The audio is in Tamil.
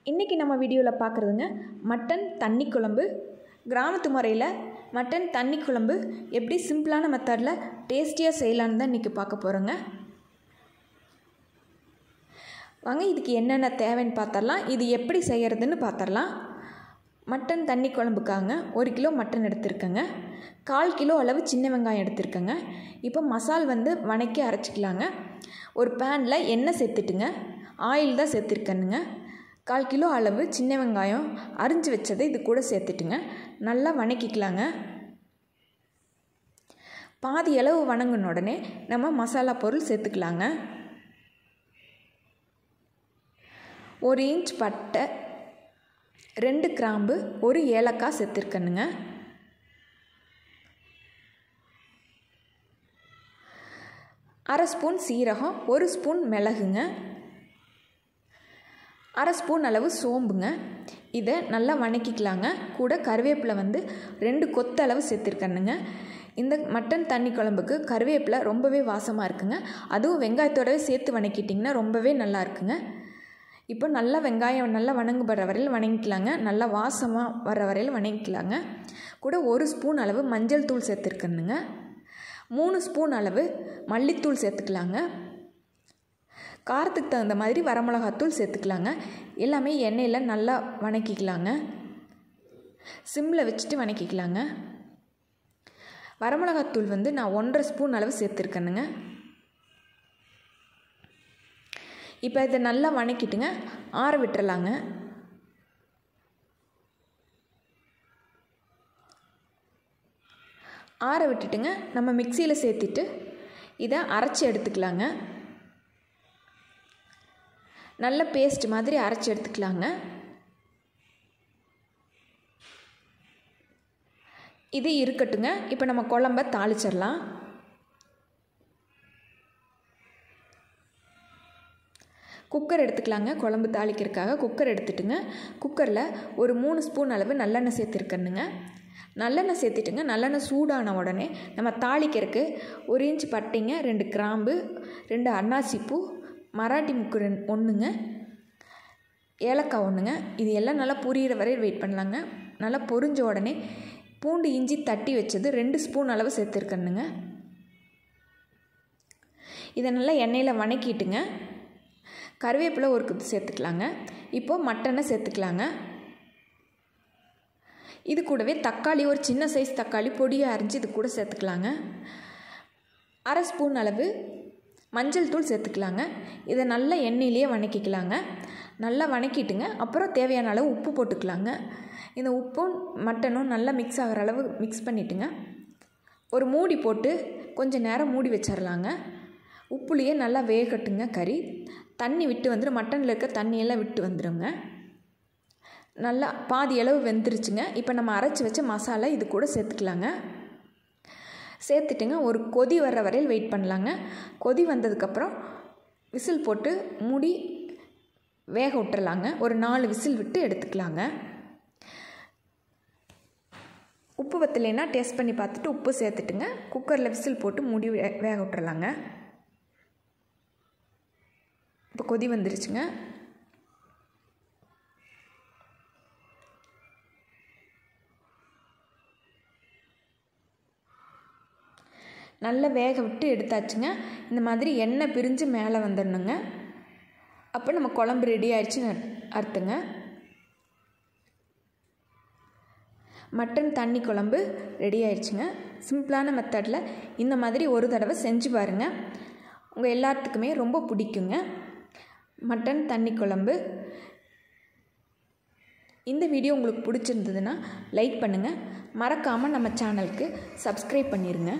இன்றைக்கி நம்ம வீடியோவில் பார்க்குறதுங்க மட்டன் தண்ணி குழம்பு. கிராமத்து முறையில் மட்டன் தண்ணி குழம்பு எப்படி சிம்பிளான மெத்தடில் டேஸ்டியாக செய்யலான்னு தான் இன்றைக்கி பார்க்க போகிறோங்க. வாங்க இதுக்கு என்னென்ன தேவைன்னு பார்த்துடலாம். இது எப்படி செய்கிறதுன்னு பார்த்துடலாம். மட்டன் தண்ணி குழம்புக்காங்க 1 கிலோ மட்டன் எடுத்துருக்கேங்க. 1/4 கிலோ அளவு சின்ன வெங்காயம் எடுத்துருக்கேங்க. இப்போ மசால் வணக்கி அரைச்சிக்கலாங்க. ஒரு பேனில் எண்ணெய் சேர்த்துட்டுங்க, ஆயில் தான் சேர்த்துருக்கேனுங்க. 1/4 கிலோ அளவு சின்ன வெங்காயம் அரிஞ்சு வச்சதை இது கூட சேர்த்துட்டுங்க, நல்லா வணக்கிக்கலாங்க. பாதி அளவு வணங்கின உடனே நம்ம மசாலா பொருள் சேர்த்துக்கலாங்க. 1 இன்ச் பட்டை, 2 கிராம்பு, 1 ஏலக்காய் சேர்த்துருக்கேனுங்க. அரை ஸ்பூன் சீரகம், 1 ஸ்பூன் மிளகுங்க, 1/2 ஸ்பூன் அளவு சோம்புங்க. இதை நல்லா வணக்கிக்கலாங்க. கூட கருவேப்பிலை 2 கொத்து அளவு சேர்த்துருக்கேனுங்க. இந்த மட்டன் தண்ணி குழம்புக்கு கருவேப்பிலை ரொம்பவே வாசமாக இருக்குங்க. அதுவும் வெங்காயத்தோடவே சேர்த்து வணக்கிட்டிங்கன்னா ரொம்பவே நல்லா இருக்குங்க. இப்போ நல்லா வெங்காயம் நல்லா வணங்குபடுற வரையில் வணங்கிக்கலாங்க. நல்லா வாசமாக வர்ற வரையில் வணங்கிக்கலாங்க. கூட 1 ஸ்பூன் அளவு மஞ்சள் தூள் சேர்த்துருக்கேனுங்க. 3 ஸ்பூன் அளவு மல்லித்தூள் சேர்த்துக்கலாங்க. காரத்துக்கு தகுந்த மாதிரி வரமிளகாத்தூள் சேர்த்துக்கலாங்க. எல்லாமே எண்ணெயில் நல்லா வணக்கிக்கலாங்க. சிம்மில் வச்சுட்டு வணக்கிக்கலாங்க. வரமிளகாத்தூள் நான் 1/2 ஸ்பூன் அளவு சேர்த்துருக்கேனுங்க. இப்போ இதை நல்லா வணக்கிட்டுங்க ஆற விட்டுறலாங்க. ஆற விட்டுட்டுங்க நம்ம மிக்சியில் சேர்த்துட்டு இதை அரைச்சி எடுத்துக்கலாங்க. நல்ல பேஸ்ட் மாதிரி அரைச்சி எடுத்துக்கலாங்க. இது இருக்கட்டுங்க. இப்போ நம்ம குழம்ப தாளிச்சிடலாம். குக்கர் எடுத்துக்கலாங்க. குழம்பு தாளிக்கிறதுக்காக குக்கர் எடுத்துட்டுங்க. குக்கரில் ஒரு 3 ஸ்பூன் அளவு நல்லெண்ணெய் சேர்த்துருக்கேனுங்க. நல்லெண்ணெய் சேர்த்துட்டுங்க. நல்லெண்ணெய் சூடான உடனே நம்ம தாளிக்கிறதுக்கு 1 இன்ச் பட்டைங்க, 2 கிராம்பு, 2 அன்னாசிப்பூ, மராட்டி முக்கு 1ங்க, ஏலக்காய் 1ங்க. இது எல்லாம் நல்லா பொரியிற வரை வெயிட் பண்ணலாங்க. நல்லா பொரிஞ்ச உடனே பூண்டு இஞ்சி தட்டி வச்சது 2 ஸ்பூன் அளவு சேர்த்துருக்கணுங்க. இதை நல்லா எண்ணெயில் வணக்கிட்டுங்க. கருவேப்பிலை 1 கொத்து சேர்த்துக்கலாங்க. இப்போது மட்டனை சேர்த்துக்கலாங்க. இது கூடவே தக்காளி, ஒரு சின்ன சைஸ் தக்காளி பொடியாக அரிஞ்சு இது கூட சேர்த்துக்கலாங்க. 1/2 ஸ்பூன் அளவு மஞ்சள் தூள் சேர்த்துக்கலாங்க. இதை நல்லா எண்ணெயிலேயே வணக்கிக்கலாங்க. நல்லா வணக்கிட்டுங்க. அப்புறம் தேவையான அளவு உப்பு போட்டுக்கலாங்க. இந்த உப்பும் மட்டனும் நல்லா மிக்ஸ் ஆகிற அளவு மிக்ஸ் பண்ணிவிட்டுங்க. ஒரு மூடி போட்டு கொஞ்சம் நேரம் மூடி வச்சிடலாங்க. உப்புலேயே நல்லா வேகட்டுங்க. கறி தண்ணி விட்டு மட்டனில் இருக்க தண்ணியெல்லாம் விட்டு வந்துடுங்க. நல்லா பாதி அளவு வெந்துருச்சுங்க. இப்போ நம்ம அரைச்சி வச்ச மசாலா இது கூட சேர்த்துக்கலாங்க. சேர்த்துட்டுங்க ஒரு கொதி வர்ற வரையில் வெயிட் பண்ணலாங்க. கொதி வந்ததுக்கப்புறம் விசில் போட்டு மூடி வேக விட்டுறலாங்க. ஒரு 4 விசில் விட்டு எடுத்துக்கலாங்க. உப்பு பத்தலைன்னா டேஸ்ட் பண்ணி பார்த்துட்டு உப்பு சேர்த்துட்டுங்க. குக்கரில் விசில் போட்டு மூடி வேக விட்டுறலாங்க. இப்போ கொதி வந்துருச்சுங்க. நல்லா வேக விட்டு எடுத்தாச்சுங்க. இந்த மாதிரி எண்ணெய் பிரிஞ்சு மேலே வந்துடணுங்க. அப்போ நம்ம குழம்பு ரெடி ஆயிடுச்சுன்னு அர்த்தங்க. மட்டன் தண்ணி குழம்பு ரெடி ஆயிடுச்சுங்க. சிம்பிளான மெத்தடில் இந்த மாதிரி ஒரு தடவை செஞ்சு பாருங்கள். உங்கள் எல்லாத்துக்குமே ரொம்ப பிடிக்குங்க மட்டன் தண்ணி குழம்பு. இந்த வீடியோ உங்களுக்கு பிடிச்சிருந்ததுன்னா லைக் பண்ணுங்கள். மறக்காமல் நம்ம சேனலுக்கு சப்ஸ்கிரைப் பண்ணிடுங்க.